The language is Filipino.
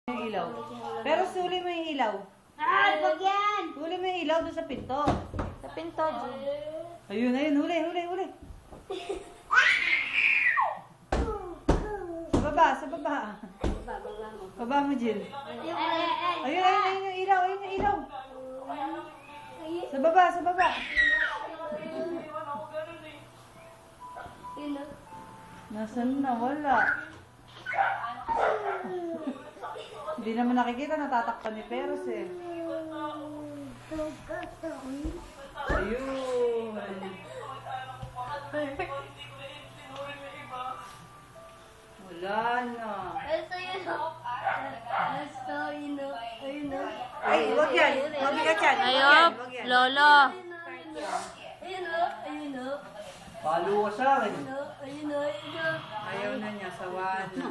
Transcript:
Yung ilaw. Pero suli mo yung ilaw. Wag yan! Huli mo yung ilaw doon sa pinto. Sa pinto, Jun. Ayun, huli. Sa baba. Baba mo, Jill. Ayun yung ilaw. Sa baba. Nasaan na? Wala. Hindi naman nakikita, natatakpan ni Peros eh. Ayun. Wala na. Ay, wag yan. Mabigat yan. Ayop, lolo. Palo ka sa akin. Ayaw na niya, sawa na.